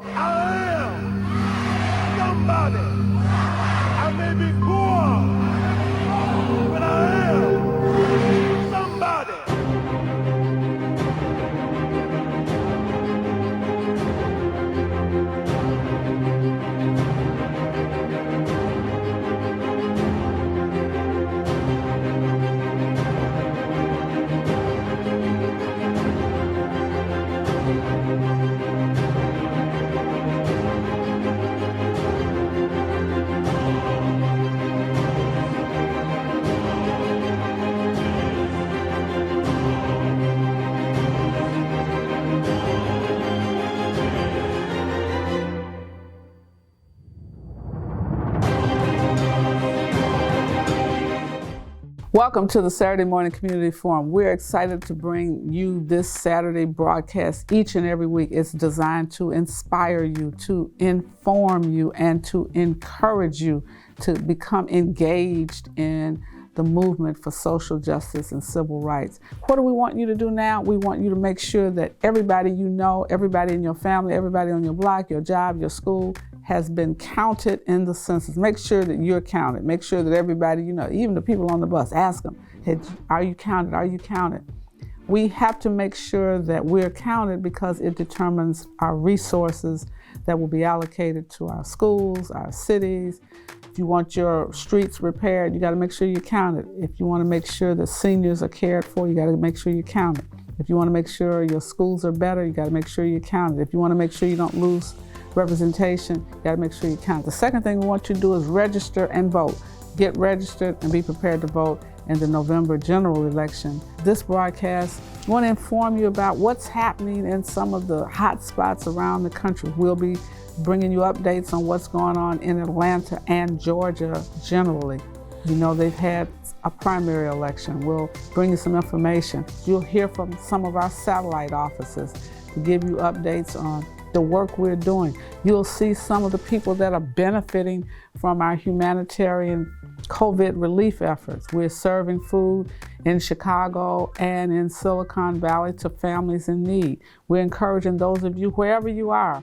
I am somebody. I may be poor, but I am somebody. Welcome to the Saturday Morning Community Forum. We're excited to bring you this Saturday broadcast each and every week. It's designed to inspire you, to inform you, and to encourage you to become engaged in the movement for social justice and civil rights. What do we want you to do now? We want you to make sure that everybody you know, everybody in your family, everybody on your block, your job, your school, has been counted in the census. Make sure that you're counted. Make sure that everybody you know, even the people on the bus, ask them, hey, are you counted? Are you counted? We have to make sure that we're counted because it determines our resources that will be allocated to our schools, our cities. If you want your streets repaired, you got to make sure you're counted. If you want to make sure that seniors are cared for, you got to make sure you're counted. If you want to make sure your schools are better, you got to make sure you're counted. If you want to make sure you don't lose representation, you got to make sure you count. The second thing we want you to do is register and vote. Get registered and be prepared to vote in the November general election. This broadcast, we want to inform you about what's happening in some of the hot spots around the country. We'll be bringing you updates on what's going on in Atlanta and Georgia generally. You know, they've had a primary election. We'll bring you some information. You'll hear from some of our satellite offices to give you updates on the work we're doing. You'll see some of the people that are benefiting from our humanitarian COVID relief efforts. We're serving food in Chicago and in Silicon Valley to families in need. We're encouraging those of you, wherever you are,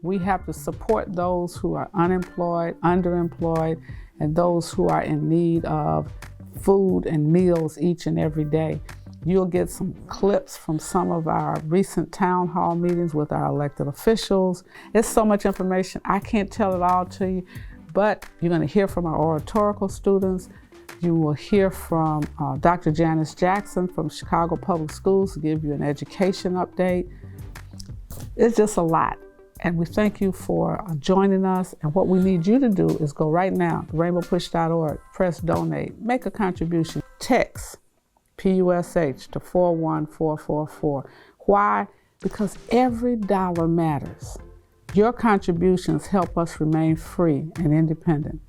we have to support those who are unemployed, underemployed, and those who are in need of food and meals each and every day. You'll get some clips from some of our recent town hall meetings with our elected officials. It's so much information, I can't tell it all to you, but you're going to hear from our oratorical students. You will hear from Dr. Janice Jackson from Chicago Public Schools to give you an education update. It's just a lot. And we thank you for joining us. And what we need you to do is go right now, rainbowpush.org, press donate, make a contribution, text PUSH to 41444. Why? Because every dollar matters. Your contributions help us remain free and independent.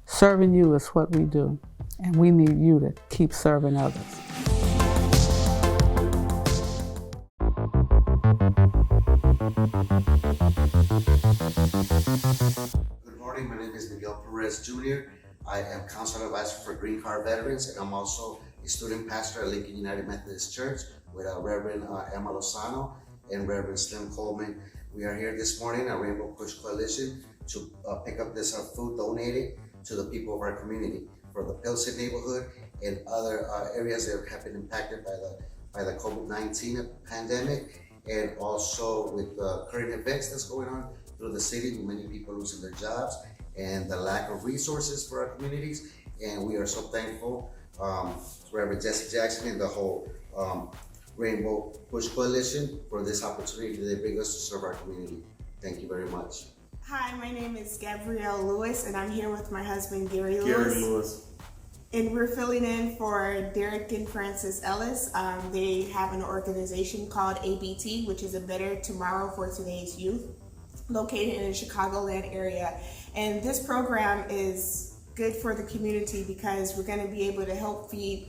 Serving you is what we do, and we need you to keep serving others. Good morning, my name is Miguel Perez Jr. I am Council Advisor for Green Card Veterans, and I'm also a student pastor at Lincoln United Methodist Church with Reverend Emma Lozano and Reverend Slim Coleman. We are here this morning at Rainbow Push Coalition to pick up this food donated to the people of our community for the Pilsen neighborhood and other areas that have been impacted by the COVID-19 pandemic, and also with the current events that's going on through the city with many people losing their jobs and the lack of resources for our communities. And we are so thankful to Reverend Jesse Jackson and the whole Rainbow Push Coalition for this opportunity they bring us to serve our community. Thank you very much. Hi, my name is Gabrielle Lewis, and I'm here with my husband, Gary Lewis. And we're filling in for Derek and Francis Ellis. They have an organization called ABT, which is a Better Tomorrow for Today's Youth, located in the Chicagoland area. And this program is good for the community because we're going to be able to help feed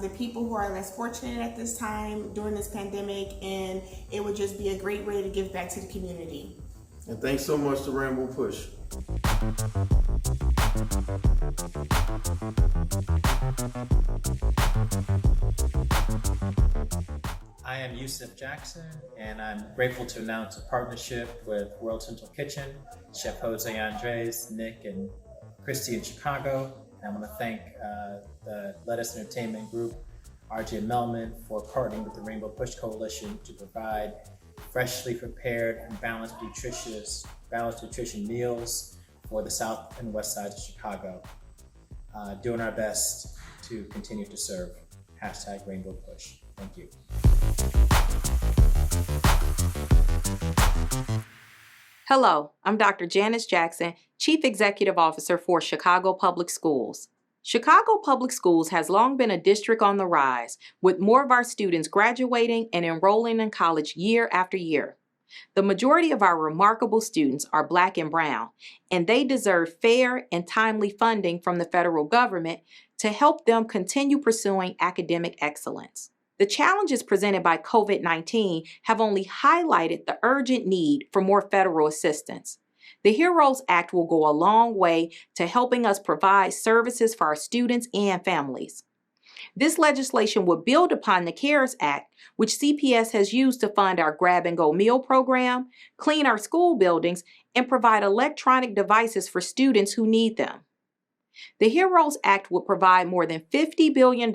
the people who are less fortunate at this time during this pandemic, and it would just be a great way to give back to the community. And thanks so much to Rainbow Push. I am Yusuf Jackson, and I'm grateful to announce a partnership with World Central Kitchen, Chef Jose Andres, Nick, and Christy in Chicago. And I want to thank the Lettuce Entertainment Group, RJ Melman, for partnering with the Rainbow Push Coalition to provide freshly prepared and balanced nutrition meals for the South and West sides of Chicago. Doing our best to continue to serve. #Rainbow Push. Thank you. Hello, I'm Dr. Janice Jackson, Chief Executive Officer for Chicago Public Schools. Chicago Public Schools has long been a district on the rise, with more of our students graduating and enrolling in college year after year. The majority of our remarkable students are Black and brown, and they deserve fair and timely funding from the federal government to help them continue pursuing academic excellence. The challenges presented by COVID-19 have only highlighted the urgent need for more federal assistance. The HEROES Act will go a long way to helping us provide services for our students and families. This legislation will build upon the CARES Act, which CPS has used to fund our grab-and-go meal program, clean our school buildings, and provide electronic devices for students who need them. The HEROES Act would provide more than $50 billion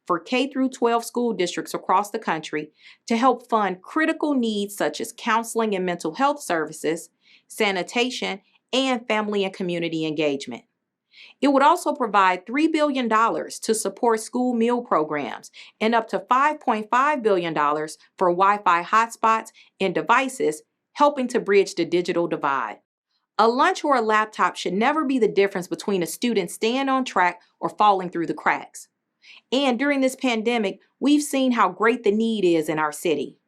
for K-12 school districts across the country to help fund critical needs such as counseling and mental health services, sanitation, and family and community engagement. It would also provide $3 billion to support school meal programs and up to $5.5 billion for Wi-Fi hotspots and devices, helping to bridge the digital divide. A lunch or a laptop should never be the difference between a student staying on track or falling through the cracks. And during this pandemic, we've seen how great the need is in our city.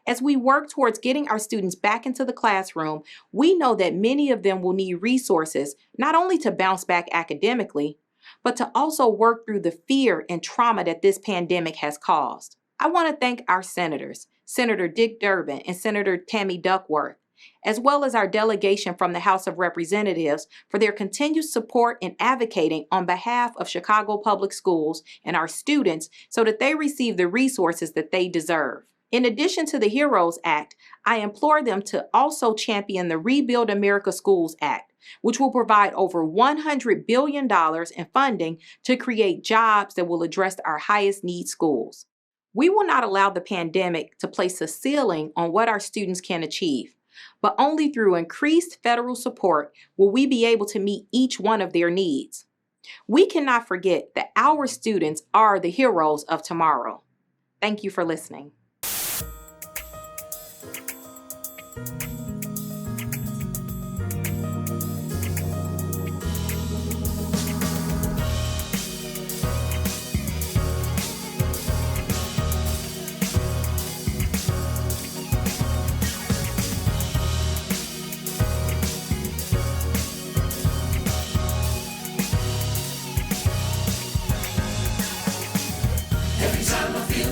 As we work towards getting our students back into the classroom, we know that many of them will need resources not only to bounce back academically, but to also work through the fear and trauma that this pandemic has caused. I want to thank our senators, Senator Dick Durbin and Senator Tammy Duckworth, as well as our delegation from the House of Representatives for their continued support and advocating on behalf of Chicago Public Schools and our students so that they receive the resources that they deserve. In addition to the HEROES Act, I implore them to also champion the Rebuild America Schools Act, which will provide over $100 billion in funding to create jobs that will address our highest need schools. We will not allow the pandemic to place a ceiling on what our students can achieve, but only through increased federal support will we be able to meet each one of their needs. We cannot forget that our students are the heroes of tomorrow. Thank you for listening.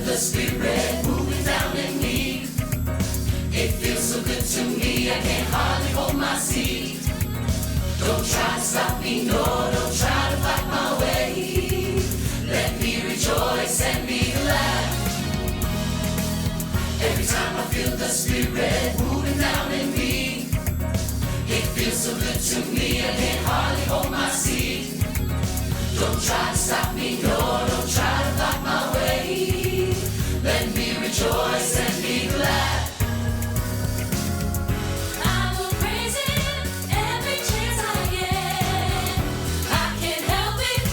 The spirit moving down in me. It feels so good to me, I can't hardly hold my seat. Don't try to stop me, no, don't try to fight my way. Let me rejoice and be glad. Every time I feel the spirit moving down in me. It feels so good to me, I can't hardly hold my seat. Don't try to stop me, no, don't try to fight my way. Let me rejoice and be glad. I will praise Him every chance I get. I can't help it,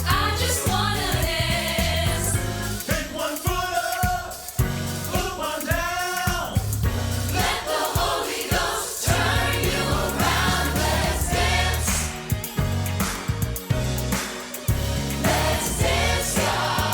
I just wanna dance. Take one foot up, put one down. Let the Holy Ghost turn you around. Let's dance. Let's dance, y'all.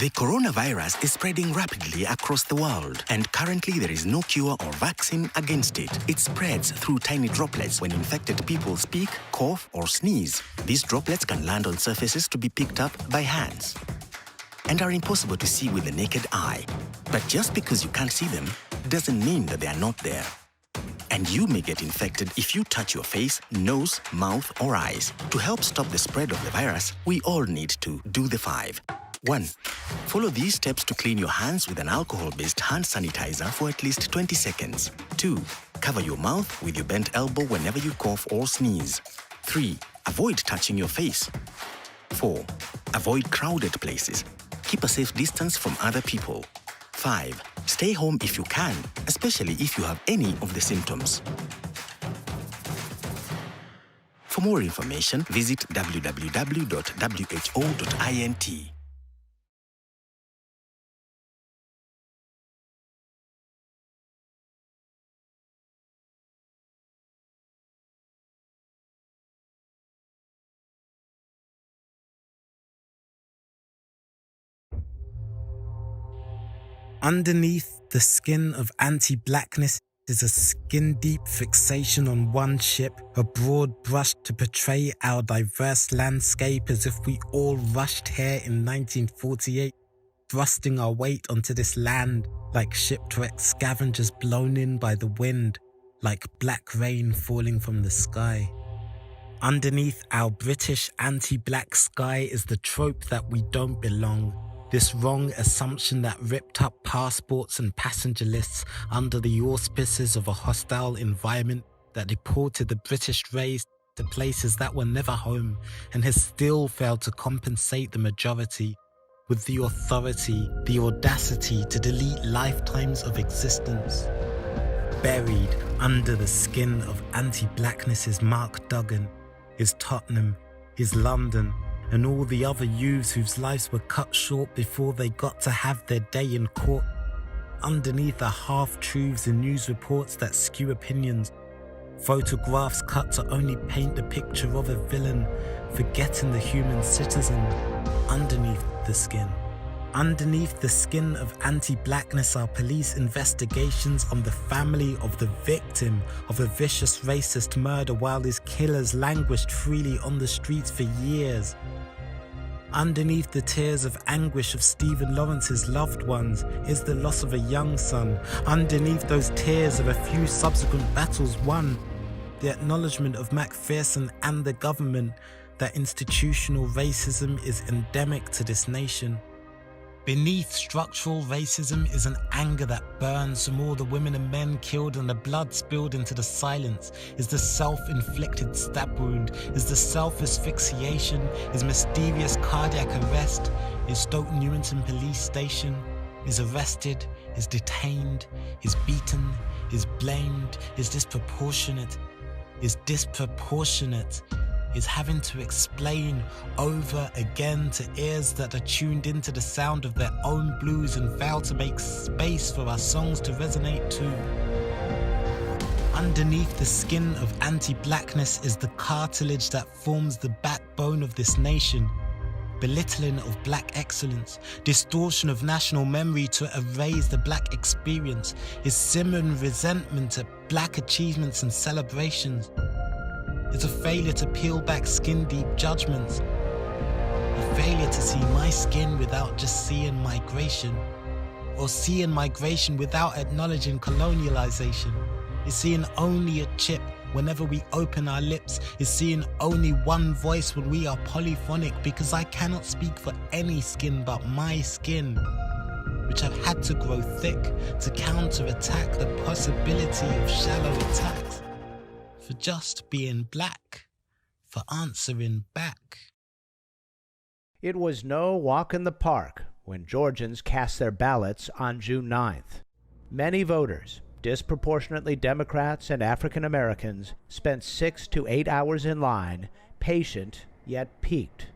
The coronavirus is spreading rapidly across the world, and currently there is no cure or vaccine against it. It spreads through tiny droplets when infected people speak, cough, or sneeze. These droplets can land on surfaces to be picked up by hands and are impossible to see with the naked eye. But just because you can't see them doesn't mean that they are not there. And you may get infected if you touch your face, nose, mouth, or eyes. To help stop the spread of the virus, we all need to do the 5. 1. Follow these steps to clean your hands with an alcohol-based hand sanitizer for at least 20 seconds. 2. Cover your mouth with your bent elbow whenever you cough or sneeze. 3. Avoid touching your face. 4. Avoid crowded places. Keep a safe distance from other people. 5. Stay home if you can, especially if you have any of the symptoms. For more information, visit www.who.int. Underneath the skin of anti-blackness is a skin-deep fixation on one ship, a broad brush to portray our diverse landscape as if we all rushed here in 1948, thrusting our weight onto this land like shipwrecked scavengers blown in by the wind, like black rain falling from the sky. Underneath our British anti-black sky is the trope that we don't belong. This wrong assumption that ripped up passports and passenger lists under the auspices of a hostile environment that deported the British race to places that were never home and has still failed to compensate the majority with the authority, the audacity to delete lifetimes of existence. Buried under the skin of anti-blackness is Mark Duggan, is Tottenham, is London, and all the other youths whose lives were cut short before they got to have their day in court. Underneath are half-truths and news reports that skew opinions, photographs cut to only paint the picture of a villain, forgetting the human citizen underneath the skin. Underneath the skin of anti-blackness are police investigations on the family of the victim of a vicious racist murder while his killers languished freely on the streets for years. Underneath the tears of anguish of Stephen Lawrence's loved ones is the loss of a young son. Underneath those tears of a few subsequent battles won, the acknowledgement of Macpherson and the government that institutional racism is endemic to this nation. Beneath structural racism is an anger that burns from all the women and men killed and the blood spilled into the silence, is the self-inflicted stab wound, is the self-asphyxiation, is mysterious cardiac arrest, is Stoke Newington police station, is arrested, is detained, is beaten, is blamed, is disproportionate, is having to explain over again to ears that are tuned into the sound of their own blues and fail to make space for our songs to resonate to. Underneath the skin of anti-blackness is the cartilage that forms the backbone of this nation. Belittling of black excellence, distortion of national memory to erase the black experience, is simmering resentment at black achievements and celebrations. It's a failure to peel back skin-deep judgments. A failure to see my skin without just seeing migration. Or seeing migration without acknowledging colonialization. Is seeing only a chip whenever we open our lips. Is seeing only one voice when we are polyphonic, because I cannot speak for any skin but my skin, which I've had to grow thick to counterattack the possibility of shallow attacks. For just being black, for answering back. It was no walk in the park when Georgians cast their ballots on June 9th. Many voters, disproportionately Democrats and African Americans, spent 6 to 8 hours in line, patient yet peaked.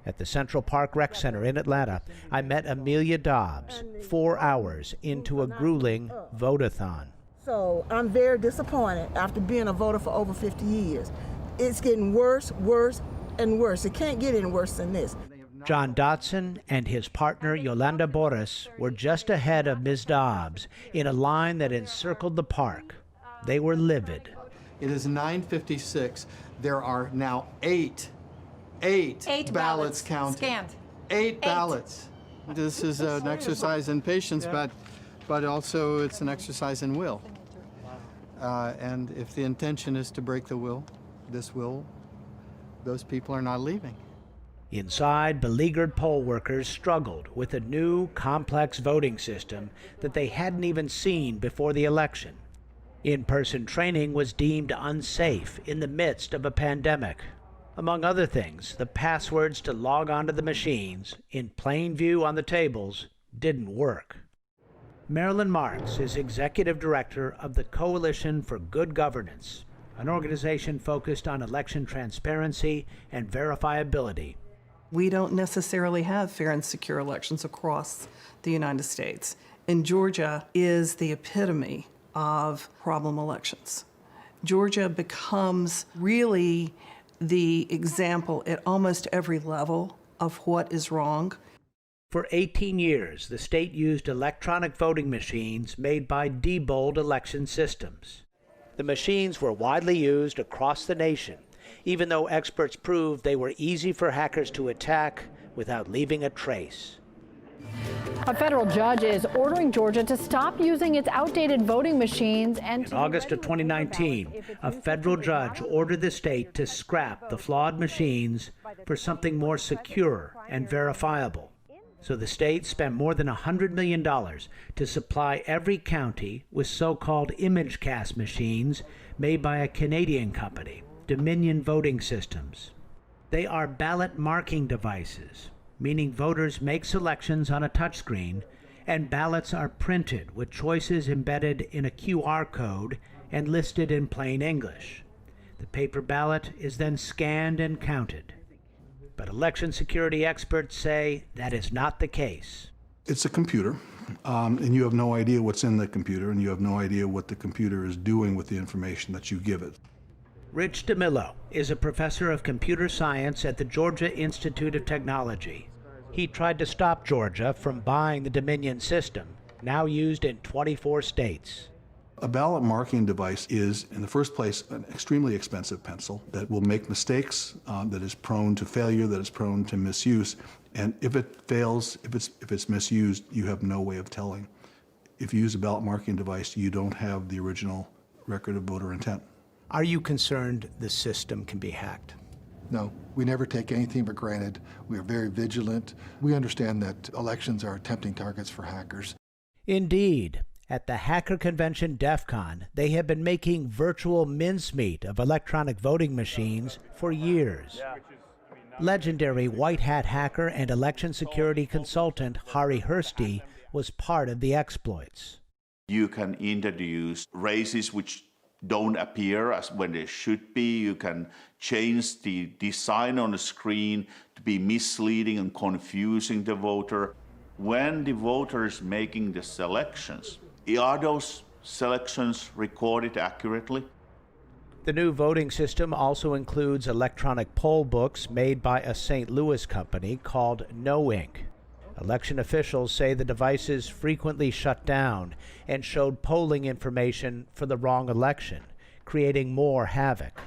At the Central Park Rec Center in Atlanta, I met Amelia Dobbs 4 hours into a grueling vote-a-thon. So I'm very disappointed after being a voter for over 50 years. It's getting worse, worse, and worse. It can't get any worse than this. John Dotson and his partner Yolanda Boris were just ahead of Ms. Dobbs in a line that encircled the park. They were livid. It is 9:56. There are now eight ballots counted. Scanned. Eight ballots. This is an exercise in patience, but also it's an exercise in will. And if the intention is to break the will, those people are not leaving. Inside, beleaguered poll workers struggled with a new, complex voting system that they hadn't even seen before the election. In-person training was deemed unsafe in the midst of a pandemic. Among other things, the passwords to log onto the machines, in plain view on the tables, didn't work. Marilyn Marks is executive director of the Coalition for Good Governance, an organization focused on election transparency and verifiability. We don't necessarily have fair and secure elections across the United States. And Georgia is the epitome of problem elections. Georgia becomes really the example at almost every level of what is wrong. For 18 years, the state used electronic voting machines made by Diebold Election Systems. The machines were widely used across the nation, even though experts proved they were easy for hackers to attack without leaving a trace. A federal judge is ordering Georgia to stop using its outdated voting machines and in August of 2019, a federal judge ordered the state to scrap the flawed machines for something more secure and verifiable. So the state spent more than $100 million to supply every county with so-called ImageCast machines made by a Canadian company, Dominion Voting Systems. They are ballot marking devices, meaning voters make selections on a touchscreen and ballots are printed with choices embedded in a QR code and listed in plain English. The paper ballot is then scanned and counted. But election security experts say that is not the case. It's a computer, and you have no idea what's in the computer, and you have no idea what the computer is doing with the information that you give it. Rich DeMillo is a professor of computer science at the Georgia Institute of Technology. He tried to stop Georgia from buying the Dominion system, now used in 24 states. A ballot marking device is, in the first place, an extremely expensive pencil that will make mistakes, that is prone to failure, that is prone to misuse. And if it fails, if it's misused, you have no way of telling. If you use a ballot marking device, you don't have the original record of voter intent. Are you concerned the system can be hacked? No, we never take anything for granted. We are very vigilant. We understand that elections are tempting targets for hackers. Indeed. At the hacker convention DEF CON, they have been making virtual mincemeat of electronic voting machines for years. Legendary white hat hacker and election security consultant Hari Hursty was part of the exploits. You can introduce races which don't appear as when they should be. You can change the design on the screen to be misleading and confusing the voter. When the voter is making the selections, are those selections recorded accurately? The new voting system also includes electronic poll books made by a St. Louis company called KnowInk. Election officials say the devices frequently shut down and showed polling information for the wrong election, creating more havoc.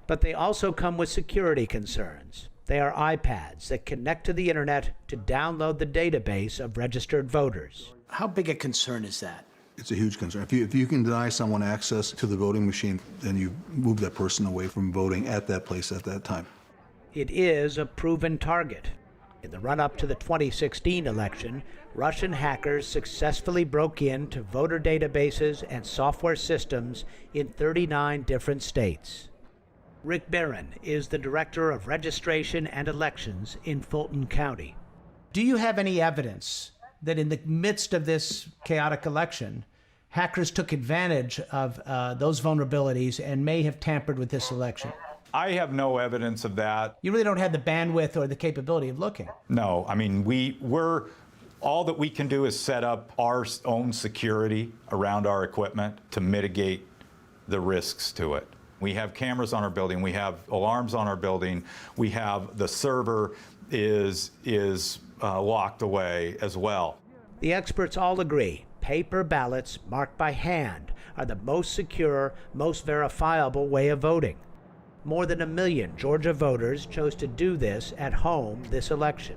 But they also come with security concerns. They are iPads that connect to the internet to download the database of registered voters. How big a concern is that? It's a huge concern. If you can deny someone access to the voting machine, then you move that person away from voting at that place at that time. It is a proven target. In the run-up to the 2016 election, Russian hackers successfully broke into voter databases and software systems in 39 different states. Rick Barron is the Director of Registration and Elections in Fulton County. Do you have any evidence that in the midst of this chaotic election, hackers took advantage of those vulnerabilities and may have tampered with this election? I have no evidence of that. You really don't have the bandwidth or the capability of looking? No, I mean, we're all that we can do is set up our own security around our equipment to mitigate the risks to it. We have cameras on our building, we have alarms on our building, we have the server is locked away as well. The experts all agree paper ballots marked by hand are the most secure, most verifiable way of voting. More than 1 million Georgia voters chose to do this at home this election.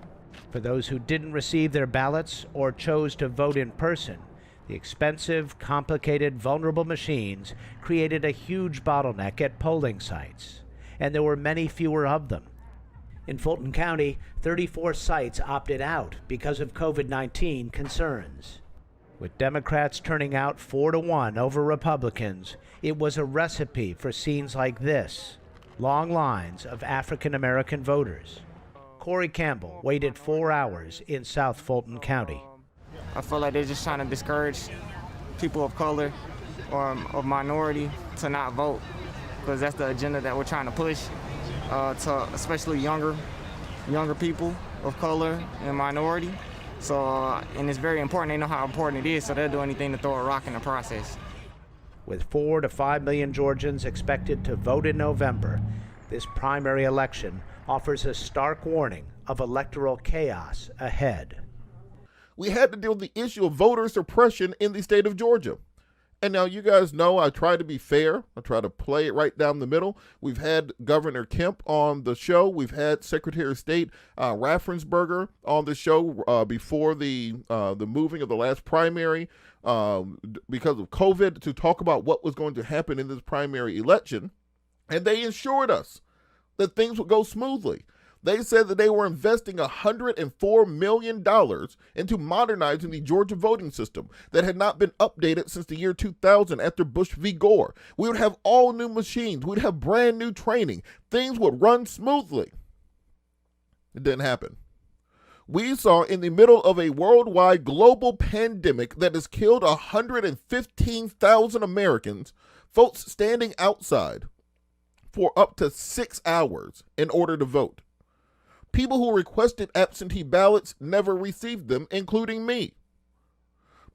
For those who didn't receive their ballots or chose to vote in person, the expensive, complicated, vulnerable machines created a huge bottleneck at polling sites, and there were many fewer of them. In Fulton County, 34 sites opted out because of COVID-19 concerns. With Democrats turning out 4-1 over Republicans, it was a recipe for scenes like this: long lines of African American voters. Corey Campbell waited 4 hours in South Fulton County. I feel like they're just trying to discourage people of color or of minority to not vote, because that's the agenda that we're trying to push to especially younger people of color and minority. So, and it's very important. They know how important it is, so they'll do anything to throw a rock in the process. With 4 to 5 million Georgians expected to vote in November, this primary election offers a stark warning of electoral chaos ahead. We had to deal with the issue of voter suppression in the state of Georgia. And now you guys know I try to be fair. I try to play it right down the middle. We've had Governor Kemp on the show. We've had Secretary of State Raffensperger on the show before the moving of the last primary because of COVID to talk about what was going to happen in this primary election. And they assured us that things would go smoothly. They said that they were investing $104 million into modernizing the Georgia voting system that had not been updated since the year 2000 after Bush v. Gore. We would have all new machines. We'd have brand new training. Things would run smoothly. It didn't happen. We saw in the middle of a worldwide global pandemic that has killed 115,000 Americans, folks standing outside for up to 6 hours in order to vote. People who requested absentee ballots never received them, including me.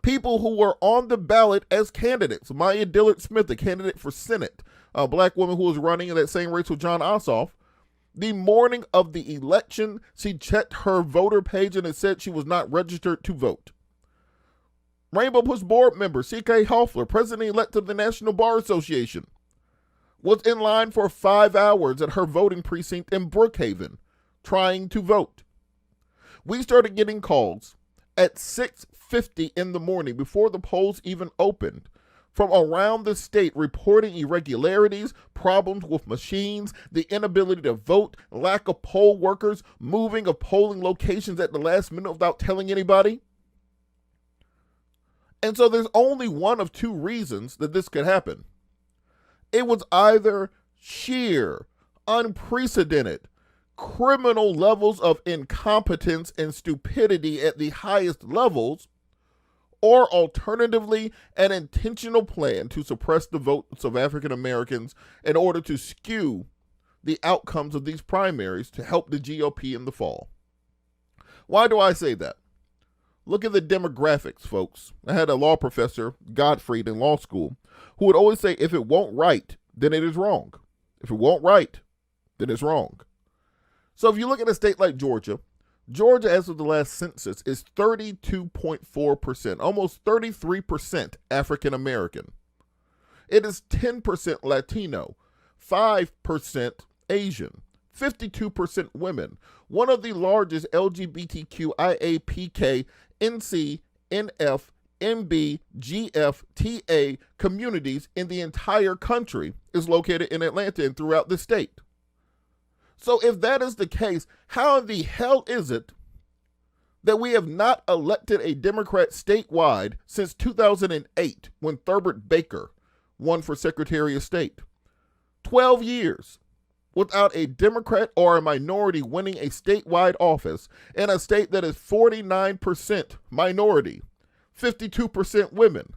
People who were on the ballot as candidates. Maya Dillard Smith, a candidate for Senate, a black woman who was running in that same race with John Ossoff. The morning of the election, she checked her voter page and it said she was not registered to vote. Rainbow Push board member C.K. Hoffler, president-elect of the National Bar Association, was in line for 5 hours at her voting precinct in Brookhaven, trying to vote. We started getting calls at 6:50 in the morning before the polls even opened from around the state reporting irregularities, problems with machines, the inability to vote, lack of poll workers, moving of polling locations at the last minute without telling anybody. And so there's only one of two reasons that this could happen. It was either sheer, unprecedented, criminal levels of incompetence and stupidity at the highest levels, or alternatively, an intentional plan to suppress the votes of African Americans in order to skew the outcomes of these primaries to help the GOP in the fall. Why do I say that? Look at the demographics, folks. I had a law professor, Gottfried, in law school, who would always say, if it won't right, then it is wrong. If it won't right, then it's wrong. So if you look at a state like Georgia, Georgia, as of the last census, is 32.4%, almost 33% African American. It is 10% Latino, 5% Asian, 52% women, one of the largest LGBTQIAPK, NC, NF, MB, GF, TA communities in the entire country is located in Atlanta and throughout the state. So if that is the case, how in the hell is it that we have not elected a Democrat statewide since 2008 when Thurbert Baker won for Secretary of State? 12 years without a Democrat or a minority winning a statewide office in a state that is 49% minority, 52% women.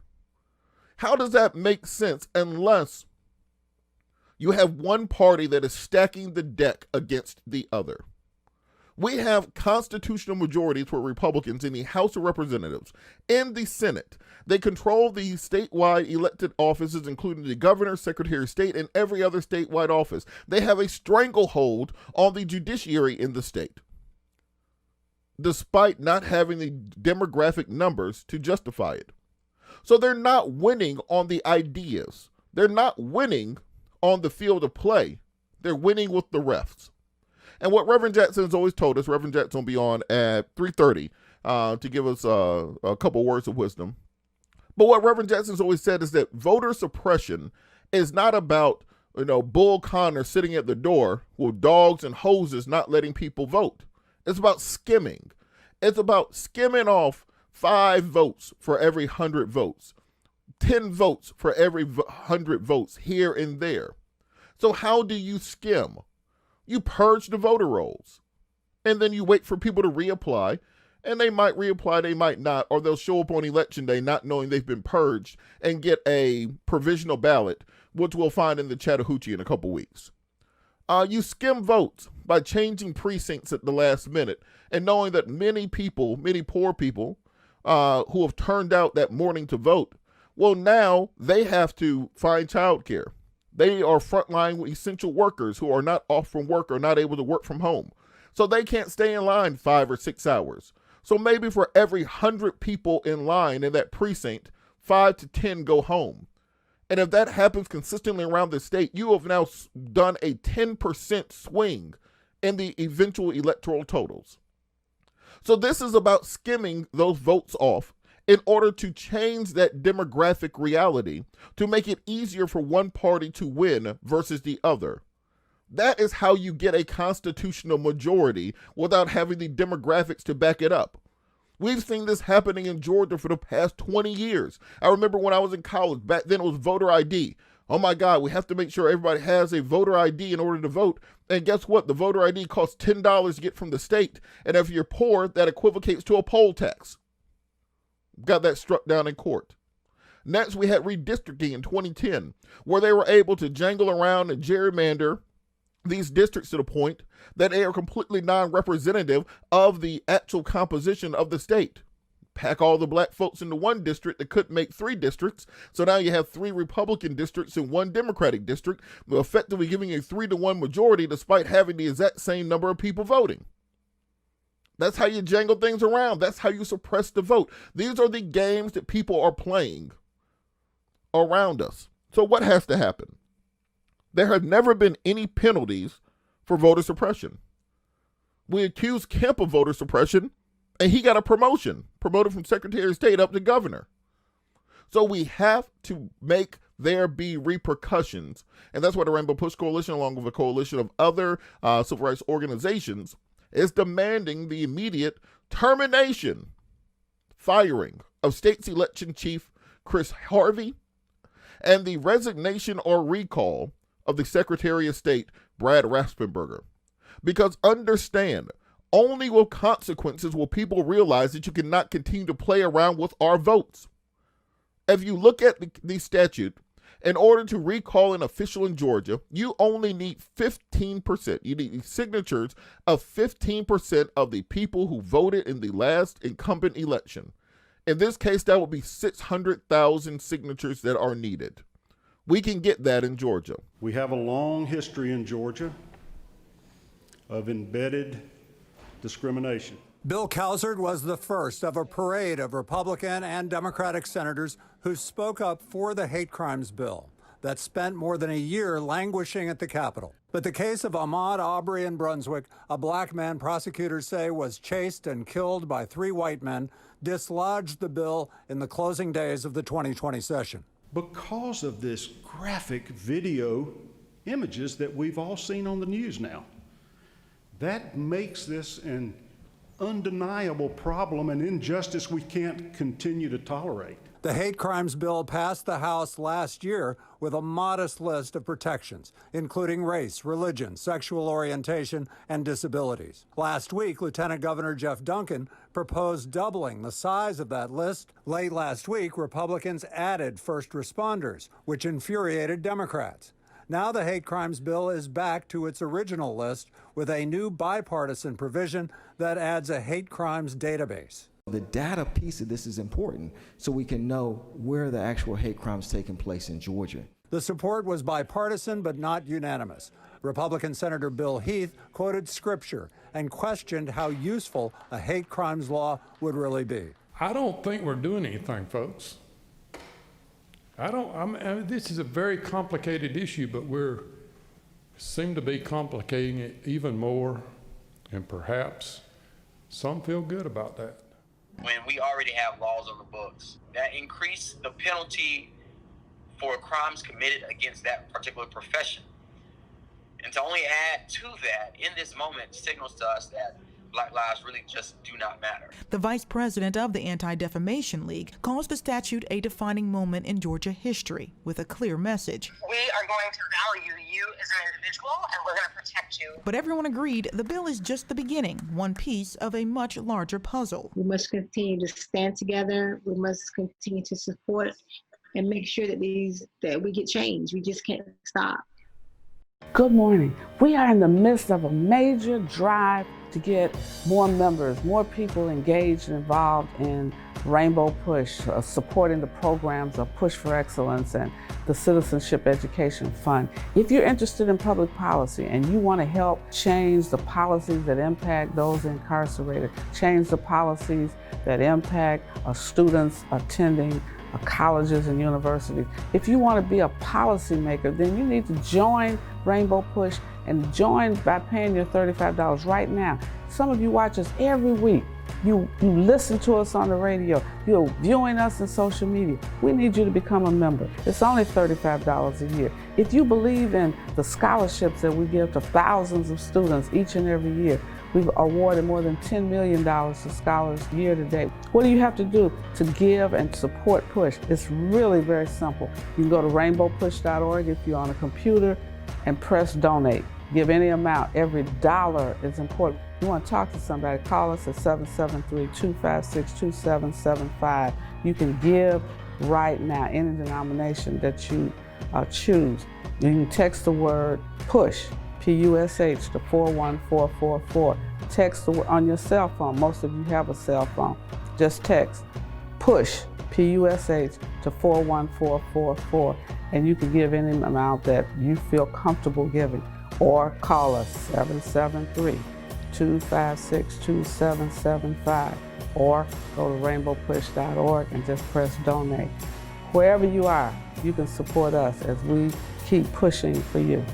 How does that make sense unless you have one party that is stacking the deck against the other? We have constitutional majorities for Republicans in the House of Representatives. In the Senate, they control the statewide elected offices, including the governor, secretary of state, and every other statewide office. They have a stranglehold on the judiciary in the state. despite not having the demographic numbers to justify it. So they're not winning on the ideas. They're not winning on the field of play. They're winning with the refs. And what Reverend Jackson has always told us, Reverend Jackson will be on at 3:30 to give us a couple words of wisdom. But what Reverend Jackson's always said is that voter suppression is not about, Bull Connor sitting at the door with dogs and hoses not letting people vote. It's about skimming. It's about skimming off 5 votes for every 100 votes, 10 votes for every 100 votes here and there. So how do you skim? You purge the voter rolls, and then you wait for people to reapply, and they might reapply, they might not, or they'll show up on election day not knowing they've been purged and get a provisional ballot, which we'll find in the Chattahoochee in a couple weeks. You skim votes by changing precincts at the last minute and knowing that many people, many poor people who have turned out that morning to vote, well, now they have to find childcare. They are frontline essential workers who are not off from work or not able to work from home. So they can't stay in line 5 or 6 hours. So maybe for every 100 people in line in that precinct, 5 to 10 go home. And if that happens consistently around the state, you have now done a 10% swing in the eventual electoral totals. So this is about skimming those votes off in order to change that demographic reality to make it easier for one party to win versus the other. That is how you get a constitutional majority without having the demographics to back it up. We've seen this happening in Georgia for the past 20 years. I remember when I was in college, back then it was voter ID. Oh my God, we have to make sure everybody has a voter ID in order to vote. And guess what? The voter ID costs $10 to get from the state. And if you're poor, that equivocates to a poll tax. Got that struck down in court. Next, we had redistricting in 2010, where they were able to jangle around and gerrymander these districts to the point that they are completely non-representative of the actual composition of the state. Pack all the black folks into one district that couldn't make 3 districts, so now you have 3 Republican districts and 1 Democratic district, effectively giving a 3-to-1 majority despite having the exact same number of people voting. That's how you jangle things around. That's how you suppress the vote. These are the games that people are playing around us. So what has to happen? There have never been any penalties for voter suppression. We accused Kemp of voter suppression, and he got a promotion, promoted from Secretary of State up to governor. So we have to make there be repercussions. And that's why the Rainbow Push Coalition, along with a coalition of other civil rights organizations, is demanding the immediate termination, firing of state's election chief Chris Harvey, and the resignation or recall of the Secretary of State Brad Raffensperger. Because understand, only with consequences will people realize that you cannot continue to play around with our votes. If you look at the statute, in order to recall an official in Georgia, you only need 15%. You need signatures of 15% of the people who voted in the last incumbent election. In this case, that would be 600,000 signatures that are needed. We can get that in Georgia. We have a long history in Georgia of embedded discrimination. Bill Cowsard was the first of a parade of Republican and Democratic senators who spoke up for the hate crimes bill that spent more than a year languishing at the Capitol. But the case of Ahmaud Arbery in Brunswick, a black man prosecutors say was chased and killed by 3 white men, dislodged the bill in the closing days of the 2020 session. Because of this graphic video images that we've all seen on the news now. That makes this an undeniable problem and injustice we can't continue to tolerate. The hate crimes bill passed the House last year with a modest list of protections, including race, religion, sexual orientation, and disabilities. Last week, Lieutenant Governor Jeff Duncan proposed doubling the size of that list. Late last week, Republicans added first responders, which infuriated Democrats. Now the hate crimes bill is back to its original list with a new bipartisan provision that adds a hate crimes database. The data piece of this is important so we can know where the actual hate crimes taking place in Georgia. The support was bipartisan but not unanimous. Republican Senator Bill Heath quoted scripture and questioned how useful a hate crimes law would really be. I don't think we're doing anything, folks. This is a very complicated issue, but we seem to be complicating it even more, and perhaps some feel good about that. When we already have laws on the books that increase the penalty for crimes committed against that particular profession. And to only add to that in this moment signals to us that Black lives really just do not matter. The vice president of the Anti-Defamation League calls the statute a defining moment in Georgia history with a clear message. We are going to value you as an individual, and we're going to protect you. But everyone agreed the bill is just the beginning, one piece of a much larger puzzle. We must continue to stand together. We must continue to support and make sure that we get change. We just can't stop. Good morning. We are in the midst of a major drive to get more members, more people engaged and involved in Rainbow Push, supporting the programs of Push for Excellence and the Citizenship Education Fund. If you're interested in public policy and you want to help change the policies that impact those incarcerated, change the policies that impact students attending colleges and universities. If you want to be a policymaker, then you need to join Rainbow Push and join by paying your $35 right now. Some of you watch us every week. You listen to us on the radio. You're viewing us in social media. We need you to become a member. It's only $35 a year. If you believe in the scholarships that we give to thousands of students each and every year, we've awarded more than $10 million to scholars year to date. What do you have to do to give and support Push? It's really very simple. You can go to rainbowpush.org if you're on a computer and press donate. Give any amount. Every dollar is important. You want to talk to somebody, call us at 773-256-2775. You can give right now, any denomination that you choose. You can text the word PUSH, P-U-S-H, to 41444. Text on your cell phone. Most of you have a cell phone. Just text PUSH, P-U-S-H, to 41444, and you can give any amount that you feel comfortable giving. Or call us 773-256-2775, or go to rainbowpush.org and just press donate. Wherever you are, you can support us as we keep pushing for you.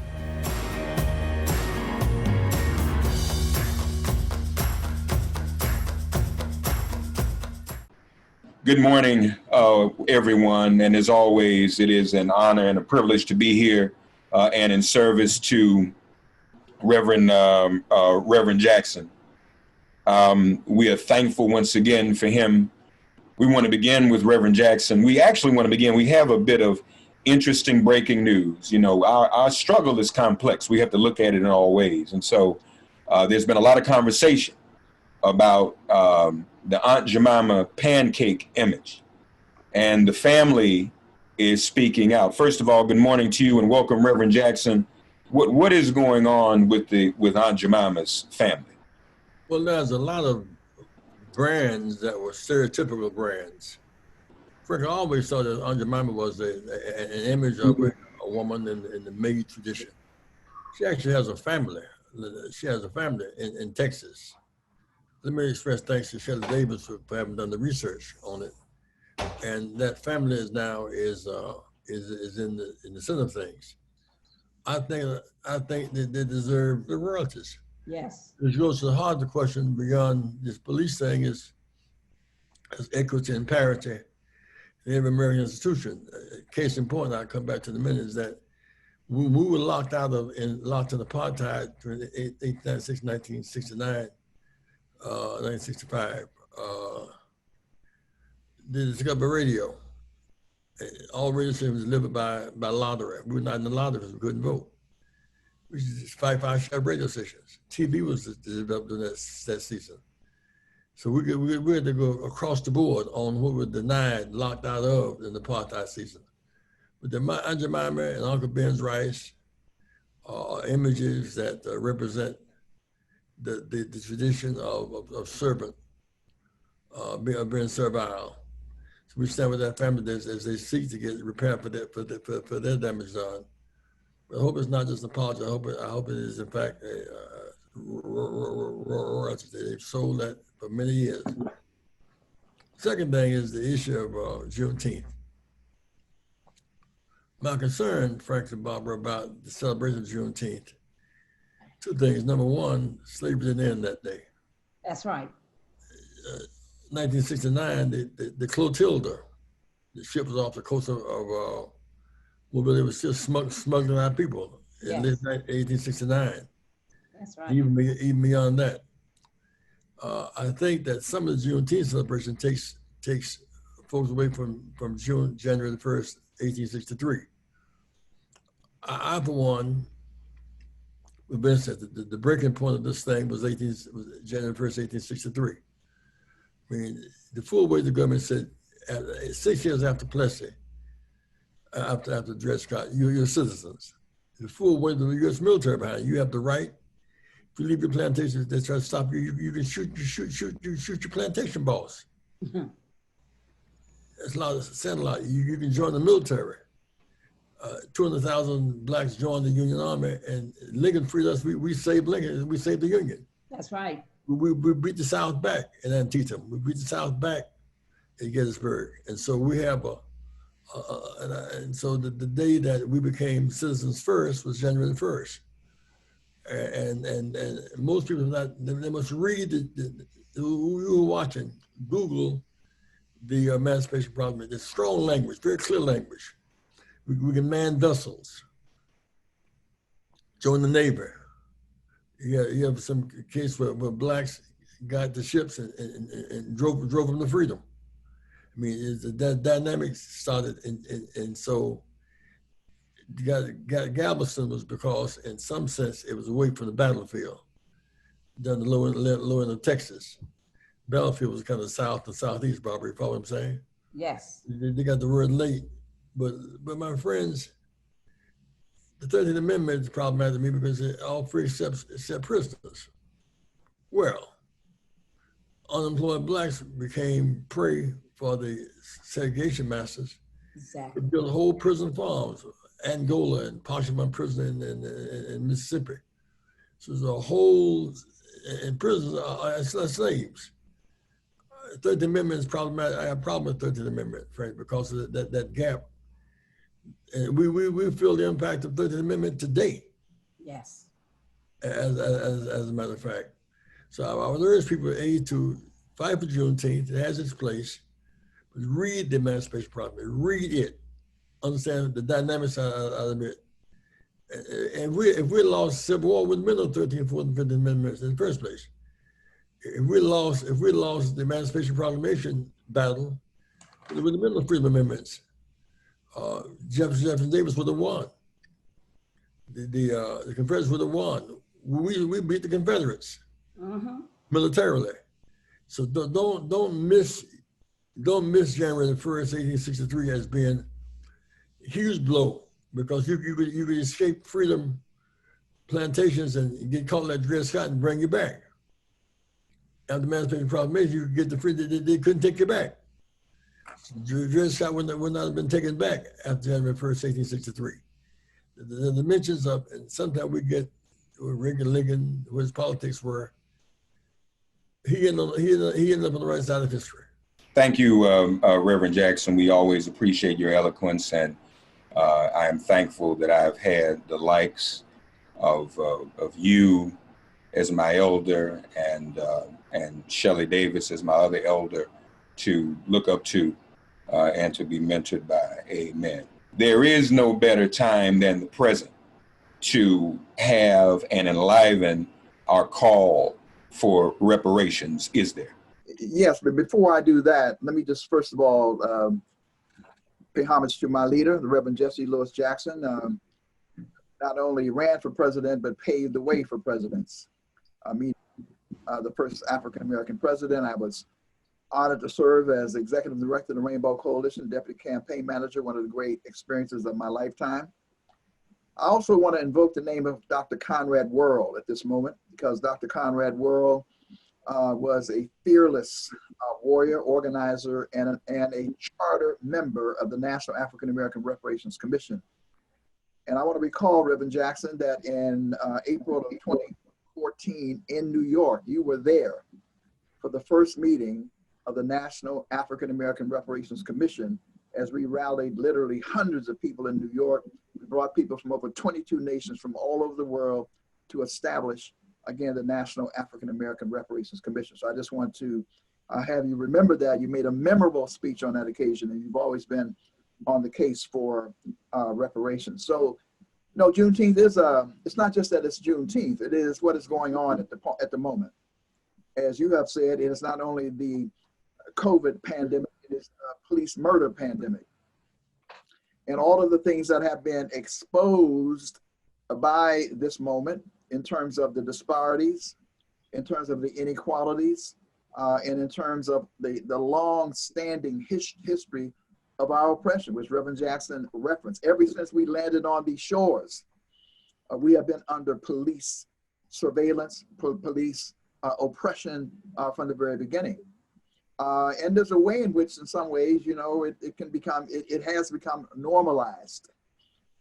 Good morning, everyone, and as always, it is an honor and a privilege to be here and in service to Reverend Jackson. We are thankful once again for him. We want to begin with Reverend Jackson. We actually want to begin, we have a bit of interesting breaking news. You know, our struggle is complex. We have to look at it in all ways. And so there's been a lot of conversation about the Aunt Jemima pancake image, and the family is speaking out. First of all, good morning to you and welcome, Reverend Jackson. What is going on with Aunt Jemima's family? Well, there's a lot of brands that were stereotypical brands. First, I always thought that Aunt Jemima was an image of a woman in the maid tradition. She actually has a family. She has a family in Texas. Let me express thanks to Shelley Davis for having done the research on it. And that family is now in the center of things. I think that they deserve the royalties. Yes. Which goes to the heart of the question beyond this police thing is equity and parity in every American institution. Case in point, I'll come back to the minute, is that we were locked in apartheid during 1969, 1965. They discovered radio. All radio stations was delivered by lottery. We were not in the lottery because we couldn't vote. We just 5-share radio stations. TV was developed in that season. So we had to go across the board on what we were denied, locked out of in the apartheid season. But the Aunt Jemima and Uncle Ben's rice are images that represent the tradition of servant, being servile. So So we stand with that family as they seek to get repaired for their damage done. But I hope it's not just an apology. I hope it is in fact a royalty. They've sold that for many years. Second thing is the issue of Juneteenth. My concern, frankly, Barbara, about the celebration of Juneteenth, two things. Number one, slavery didn't end that day. That's right. 1969, the Clotilda, the ship was off the coast of Mobile. It was still smuggling our people in 1869. That's right. Even beyond that. I think that some of the Juneteenth celebration takes folks away from January the 1st, 1863. I for one, have been said that the breaking point of this thing was January 1st, 1863. I mean, the full weight of the government said 6 years after Plessy, after Dred Scott, you're citizens. The full weight of the U.S. military behind you. You have the right. If you leave your plantation, they try to stop you. You can shoot your plantation boss. Mm-hmm. That's a lot. Saying a lot. You can join the military. 200,000 blacks joined the Union Army, and Lincoln freed us. We saved Lincoln. We saved the Union. That's right. We beat the South back in Antietam. We beat the South back at Gettysburg, and so we have and so the day that we became citizens first was January the 1st. And most people they must read who are watching, Google the Emancipation Proclamation. It's strong language, very clear language. We can man vessels, join the Navy. You have some case where blacks got the ships and drove them to freedom. I mean, that dynamic started, and so Galveston was because, in some sense, it was away from the battlefield, down the lower end of Texas. Battlefield was kind of south and southeast, Barbara. You follow what I'm saying? Yes. They got the word late, but my friends, the 13th Amendment is problematic to me because all free except prisoners. Well, unemployed blacks became prey for the segregation masters. Exactly. They built whole prison farms, Angola and Poshmark prison in Mississippi. So there's a whole, and prisons are slaves. 13th Amendment is problematic. I have a problem with 13th Amendment, Frank, because of that gap. And we feel the impact of 13th Amendment today. Yes. As a matter of fact. So I would urge people to fight for Juneteenth. It has its place. But read the Emancipation Proclamation. Read it. Understand the dynamics out of it. And if we lost Civil War, we wouldn't have been no 13th, 14th, 15th Amendments in the first place. If we lost the Emancipation Proclamation battle, it would have been no Freedom Amendments. Jefferson Davis would have won. The Confederates would have won. We beat the Confederates militarily. So don't miss January the 1st, 1863 as being a huge blow, because you could escape freedom plantations and get caught like Dred Scott and bring you back. After the Emancipation Proclamation, you could get the freedom. They couldn't take you back. Dred Scott would not have been taken back after January 1st, 1863. The mentions of, and sometimes we get Lincoln, who his politics were, he ended up on the right side of history. Thank you, Reverend Jackson. We always appreciate your eloquence, and I am thankful that I've had the likes of you as my elder, and Shelley Davis as my other elder to look up to and to be mentored by. Amen. There is no better time than the present to have and enliven our call for reparations, is there? Yes, but before I do that, let me just first of all pay homage to my leader, the Reverend Jesse Lewis Jackson. Not only ran for president, but paved the way for presidents. The first African-American president. I was honored to serve as executive director of the Rainbow Coalition, deputy campaign manager, one of the great experiences of my lifetime. I also want to invoke the name of Dr. Conrad Worrill at this moment, because Dr. Conrad Worrill was a fearless warrior, organizer, and a charter member of the National African American Reparations Commission. And I want to recall, Reverend Jackson, that in April of 2014 in New York, you were there for the first meeting of the National African American Reparations Commission, as we rallied literally hundreds of people in New York. We brought people from over 22 nations from all over the world to establish, again, the National African American Reparations Commission. So I just want to have you remember that. You made a memorable speech on that occasion, and you've always been on the case for reparations. So, no, Juneteenth is it's not just that it's Juneteenth, it is what is going on at the moment. As you have said, it is not only the COVID pandemic, it is a police murder pandemic. And all of the things that have been exposed by this moment in terms of the disparities, in terms of the inequalities, and in terms of the long-standing history of our oppression, which Reverend Jackson referenced. Ever since we landed on these shores, we have been under police surveillance, police oppression from the very beginning. And there's a way in which, in some ways, you know, it can become, it has become normalized.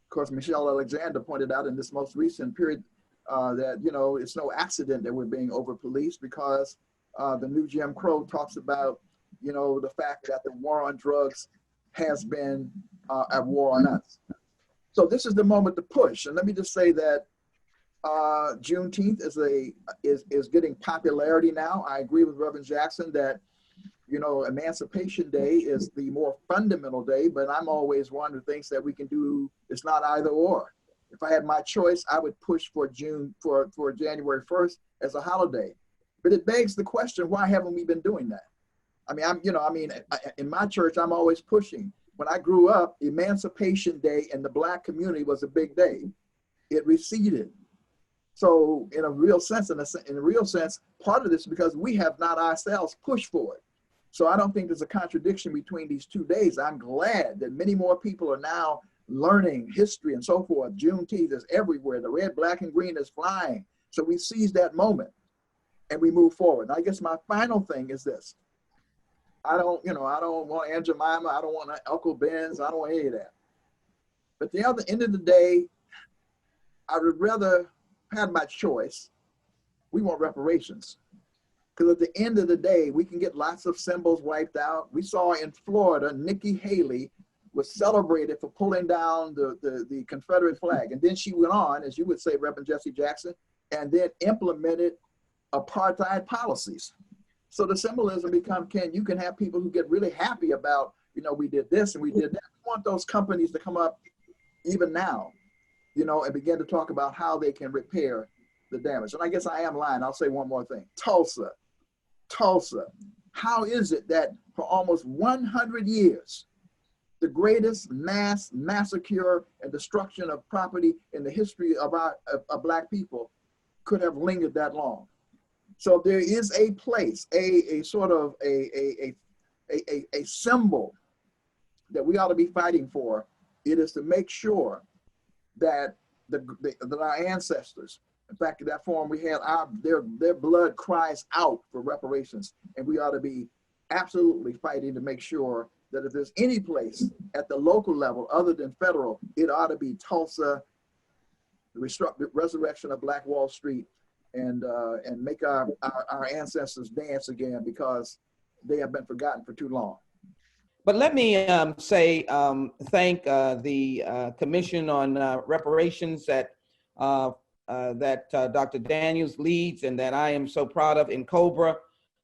Of course, Michelle Alexander pointed out in this most recent period that, you know, it's no accident that we're being over-policed, because the new Jim Crow talks about, you know, the fact that the war on drugs has been a war on us. So this is the moment to push. And let me just say that Juneteenth is getting popularity now. I agree with Reverend Jackson that, you know, Emancipation Day is the more fundamental day, but I'm always one who thinks that we can do, it's not either or. If I had my choice, I would push for for January 1st as a holiday. But it begs the question, why haven't we been doing that? I mean, in my church, I'm always pushing. When I grew up, Emancipation Day in the Black community was a big day. It receded. So in a real sense, part of this is because we have not ourselves pushed for it. So I don't think there's a contradiction between these 2 days. I'm glad that many more people are now learning history and so forth. Juneteenth is everywhere. The red, black, and green is flying. So we seize that moment and we move forward. And I guess my final thing is this. I don't want Aunt Jemima, I don't want Uncle Ben's, I don't want any of that. But at the other end of the day, I would rather have my choice. We want reparations. Because at the end of the day, we can get lots of symbols wiped out. We saw in Florida, Nikki Haley was celebrated for pulling down the Confederate flag. And then she went on, as you would say, Reverend Jesse Jackson, and then implemented apartheid policies. So the symbolism becomes, you can have people who get really happy about, you know, we did this and we did that. We want those companies to come up even now, you know, and begin to talk about how they can repair the damage. And I guess I am lying. I'll say one more thing. Tulsa. How is it that for almost 100 years, the greatest mass massacre and destruction of property in the history of Black people could have lingered that long? So there is a place, a sort of a symbol that we ought to be fighting for. It is to make sure that that our ancestors, in fact, in that form we had, their blood cries out for reparations, and we ought to be absolutely fighting to make sure that if there's any place at the local level other than federal, it ought to be Tulsa, the resurrection of Black Wall Street, and make our ancestors dance again, because they have been forgotten for too long. But let me thank the Commission on Reparations that Dr. Daniels leads and that I am so proud of in COBRA,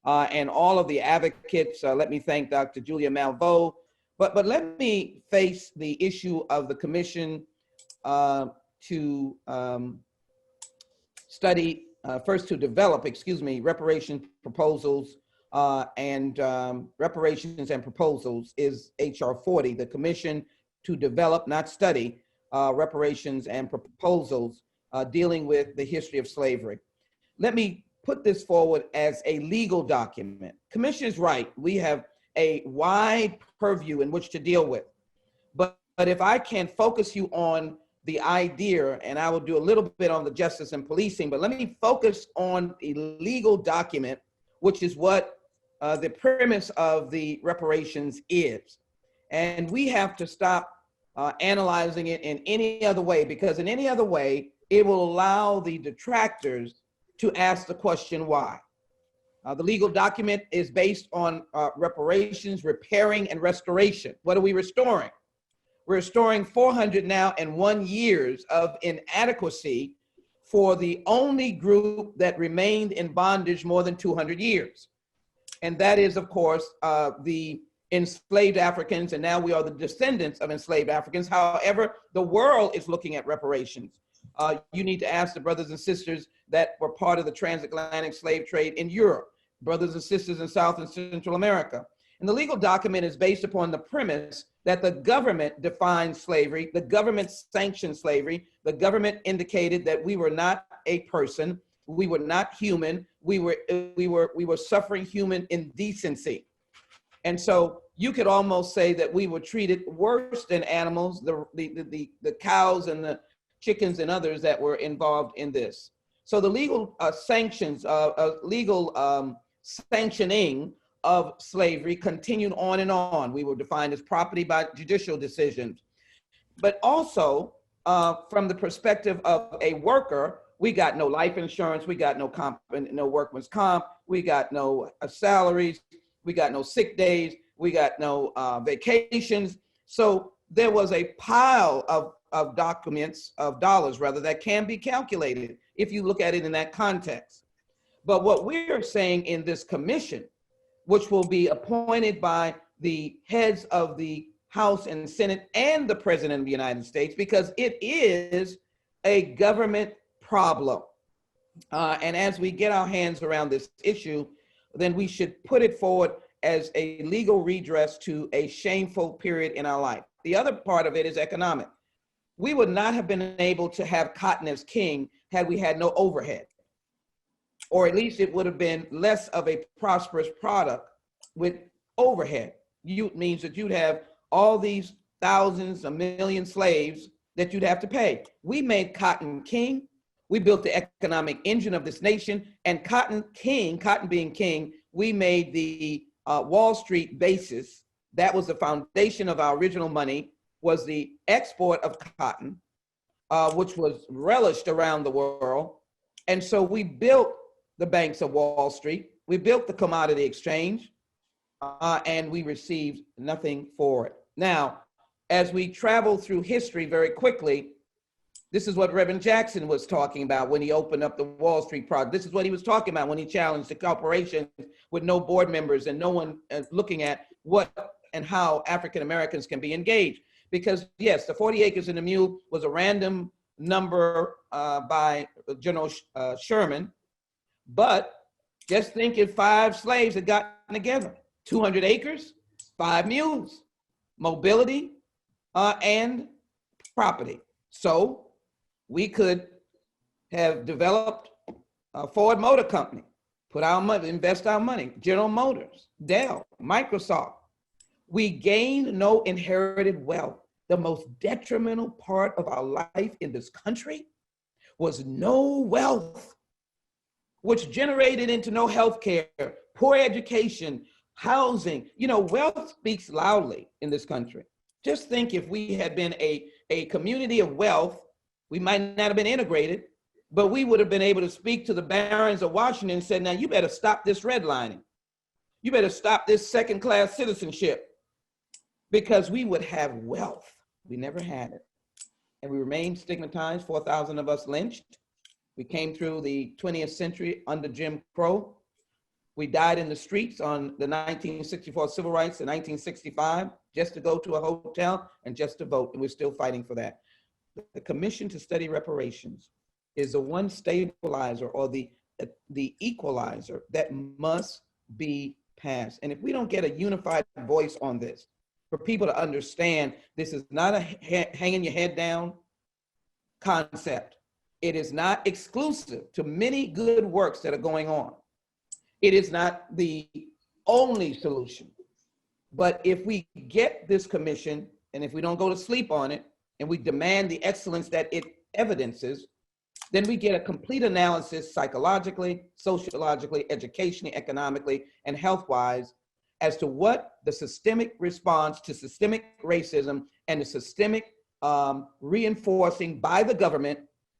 and all of the advocates. Let me thank Dr. Julia Malveaux. But let me face the issue of the Commission to study, first to develop, reparation proposals and reparations and proposals is HR 40. The Commission to develop, not study, reparations and proposals dealing with the history of slavery. Let me put this forward as a legal document. Commission is right. We have a wide purview in which to deal with. But if I can focus you on the idea, and I will do a little bit on the justice and policing, but let me focus on a legal document which is what the premise of the reparations is. And we have to stop analyzing it in any other way, because in any other way, it will allow the detractors to ask the question why. The legal document is based on reparations, repairing, and restoration. What are we restoring? We're restoring 401 years of inadequacy for the only group that remained in bondage more than 200 years. And that is, of course, the enslaved Africans, and now we are the descendants of enslaved Africans. However, the world is looking at reparations. You need to ask the brothers and sisters that were part of the transatlantic slave trade in Europe, brothers and sisters in South and Central America. And the legal document is based upon the premise that the government defined slavery, the government sanctioned slavery, the government indicated that we were not a person, we were not human, we were suffering human indecency. And so you could almost say that we were treated worse than animals, the cows and the chickens and others that were involved in this. So the legal sanctions, legal sanctioning of slavery continued on and on. We were defined as property by judicial decisions. But also, from the perspective of a worker, we got no life insurance, we got no workman's comp, we got no salaries, we got no sick days, we got no vacations. So there was a pile of documents, of dollars rather, that can be calculated if you look at it in that context. But what we're saying in this commission, which will be appointed by the heads of the House and Senate and the President of the United States, because it is a government problem. And as we get our hands around this issue, then we should put it forward as a legal redress to a shameful period in our life. The other part of it is economic. We would not have been able to have cotton as king had we had no overhead. Or at least it would have been less of a prosperous product with overhead. It means that you'd have all these thousands, a million slaves that you'd have to pay. We made cotton king. We built the economic engine of this nation, and cotton being king, we made the Wall Street basis. That was the foundation of our original money, was the export of cotton, which was relished around the world. And so we built the banks of Wall Street, we built the commodity exchange, and we received nothing for it. Now, as we travel through history very quickly, this is what Reverend Jackson was talking about when he opened up the Wall Street Project. This is what he was talking about when he challenged the corporation with no board members and no one looking at what and how African Americans can be engaged. Because yes, the 40 acres and a mule was a random number by General Sherman, but just think if 5 slaves had gotten together, 200 acres, 5 mules, mobility, and property. So we could have developed a Ford Motor Company, put our money, invest our money, General Motors, Dell, Microsoft. We gained no inherited wealth. The most detrimental part of our life in this country was no wealth, which generated into no health care, poor education, housing. You know, wealth speaks loudly in this country. Just think if we had been a community of wealth, we might not have been integrated, but we would have been able to speak to the barons of Washington and said, now you better stop this redlining. You better stop this second-class citizenship, because we would have wealth. We never had it. And we remained stigmatized, 4,000 of us lynched. We came through the 20th century under Jim Crow. We died in the streets on the 1964 civil rights in 1965, just to go to a hotel and just to vote, and we're still fighting for that. The Commission to Study Reparations is the one stabilizer or the equalizer that must be passed. And if we don't get a unified voice on this, for people to understand this is not a hanging your head down concept. It is not exclusive to many good works that are going on. It is not the only solution. But if we get this commission, and if we don't go to sleep on it, and we demand the excellence that it evidences, Then we get a complete analysis psychologically, sociologically, educationally, economically, and health-wise as to what the systemic response to systemic racism and the systemic reinforcing by the government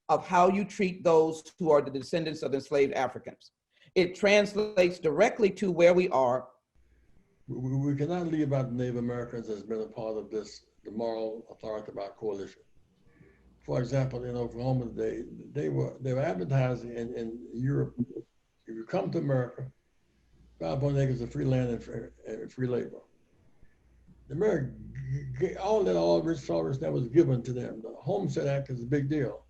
of how you treat those who are the descendants of enslaved Africans. It translates directly to where we are. We cannot leave out the Native Americans as being a part of this, the moral authority about coalition. For example, in Oklahoma, they were advertising in Europe, if you come to America, 5 acres of free land and free labor. The America, all that resource that was given to them. The Homestead Act is a big deal.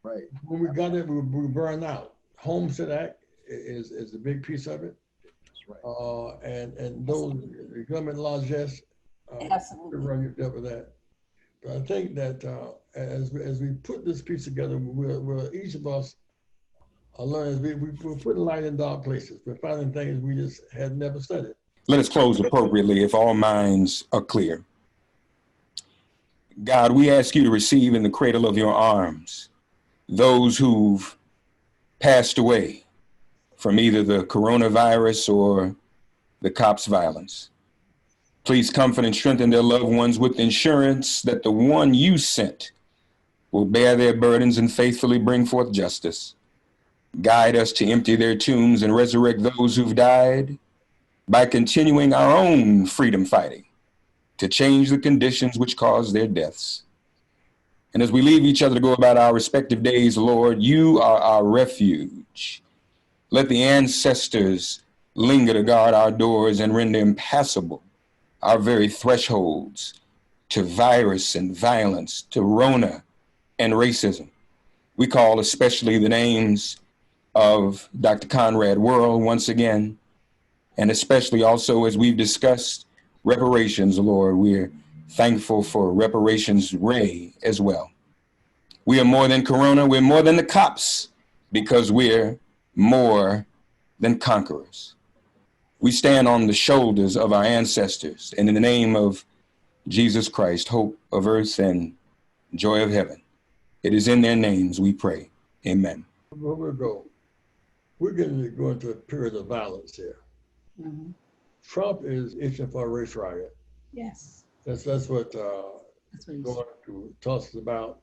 Right. When we got it, we burned out. Homestead Act is a big piece of it. That's right. And those government largesse, run you up with that. But I think that as we put this piece together, we'll each of us are learning. We're putting light in dark places. We're finding things we just had never studied. Let us close appropriately if all minds are clear. God, we ask you to receive in the cradle of your arms those who've passed away from either the coronavirus or the cops' violence. Please comfort and strengthen their loved ones with insurance that the one you sent will bear their burdens and faithfully bring forth justice. Guide us to empty their tombs and resurrect those who've died by continuing our own freedom fighting to change the conditions which caused their deaths. And as we leave each other to go about our respective days, Lord, you are our refuge. Let the ancestors linger to guard our doors and render impassable our very thresholds to virus and violence, to Rona and racism. We call especially the names of Dr. Conrad Worrell once again, and especially also as we've discussed reparations, Lord, we're thankful for Reparations Ray as well. We are more than Corona, we're more than the cops, because we're more than conquerors. We stand on the shoulders of our ancestors, and in the name of Jesus Christ, hope of earth and joy of heaven, it is in their names we pray. Amen. Where we'll go, we're going to go into a period of violence here. Mm-hmm. Trump is itching for a race riot. Yes. That's what going to Tulsa is about.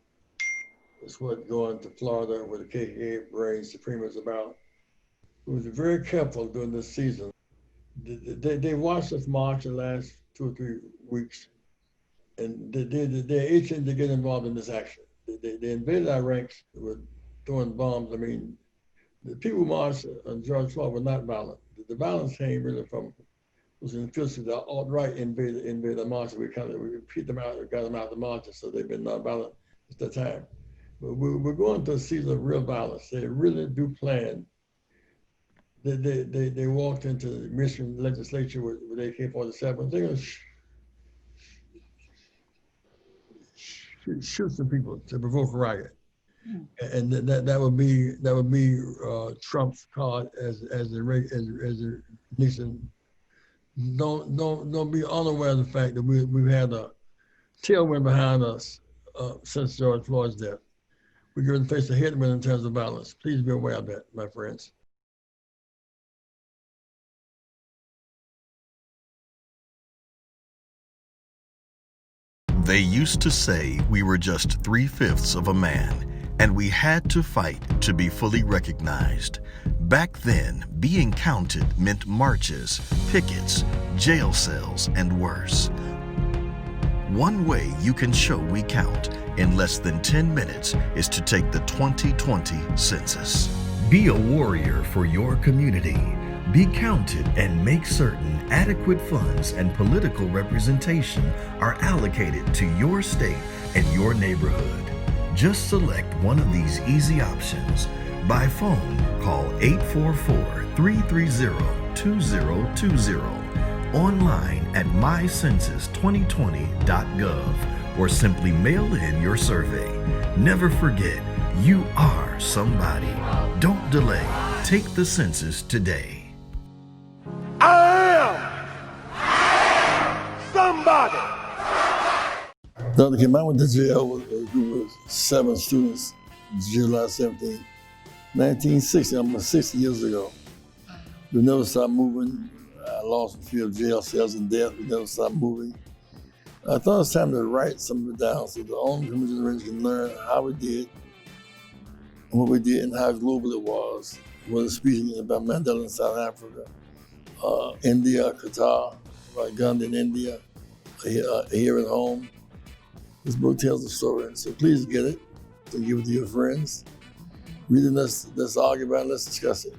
That's what going to Florida where the KKK reigns supreme is about. We was very careful during this season. They watched us march the last 2 or 3 weeks, and they're itching to get involved in this action. They invaded our ranks with throwing bombs. I mean, the people who marched on George Floyd were not violent. The violence came really from was in the the alt-right invaded the marches. We beat them out, got them out of the marches, so they've been non-violent at the time. But we're going to a season of real violence. They really do plan. They walked into the Michigan legislature with AK-47. They're going to shoot some people to provoke a riot, and that would be Trump's card as a nation. Don't be unaware of the fact that we've had a tailwind behind us since George Floyd's death. We're going to face a headwind in terms of violence. Please be aware of that, my friends. They used to say we were just 3/5 of a man, and we had to fight to be fully recognized. Back then, being counted meant marches, pickets, jail cells, and worse. One way you can show we count in less than 10 minutes is to take the 2020 census. Be a warrior for your community. Be counted and make certain adequate funds and political representation are allocated to your state and your neighborhood. Just select one of these easy options. By phone, call 844-330-2020, online at mycensus2020.gov, or simply mail in your survey. Never forget, you are somebody. Don't delay. Take the census today. I am somebody. Dr. Kim, I went to jail with a group of 7 students July 17th, 1960, almost 60 years ago. We never stopped moving. I lost a few of jail cells and death. We never stopped moving. I thought it was time to write some of it down so the older generation can learn how we did and what we did and how global it was. Whether speaking about Mandela in South Africa, India, Qatar, Gandhi in India, here at home. This book tells the story, so please get it and give it to your friends. Read it, let's argue about it, let's discuss it.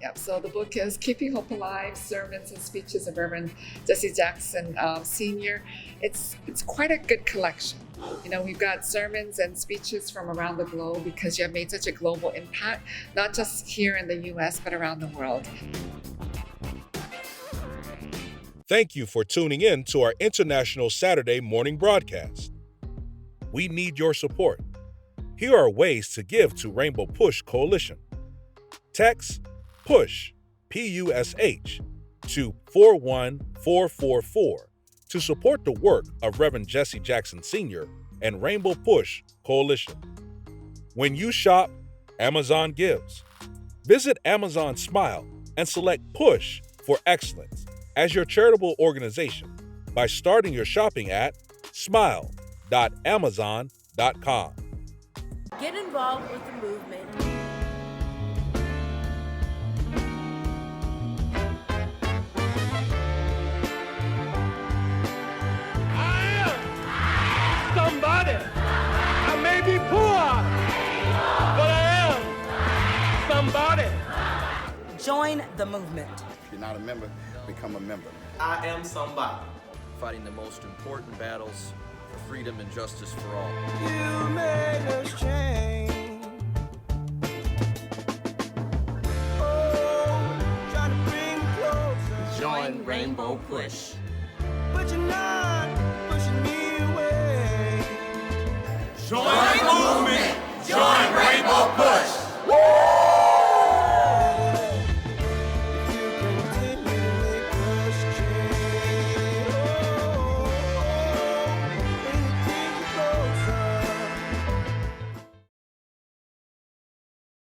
Yep, so the book is Keeping Hope Alive, Sermons and Speeches of Reverend Jesse Jackson Sr. It's quite a good collection. You know, we've got sermons and speeches from around the globe because you have made such a global impact, not just here in the U.S., but around the world. Thank you for tuning in to our International Saturday morning broadcast. We need your support. Here are ways to give to Rainbow Push Coalition. Text PUSH, P-U-S-H, to 41444 to support the work of Reverend Jesse Jackson Sr. and Rainbow Push Coalition. When you shop, Amazon gives. Visit Amazon Smile and select Push for Excellence as your charitable organization by starting your shopping at smile.amazon.com. Get involved with the movement. Somebody. I may be poor, but I am somebody. Join the movement. If you're not a member, become a member. I am somebody. Fighting the most important battles for freedom and justice for all. You made us change. Oh, trying to bring closer. Join Rainbow Push. But you're not pushing me away. Join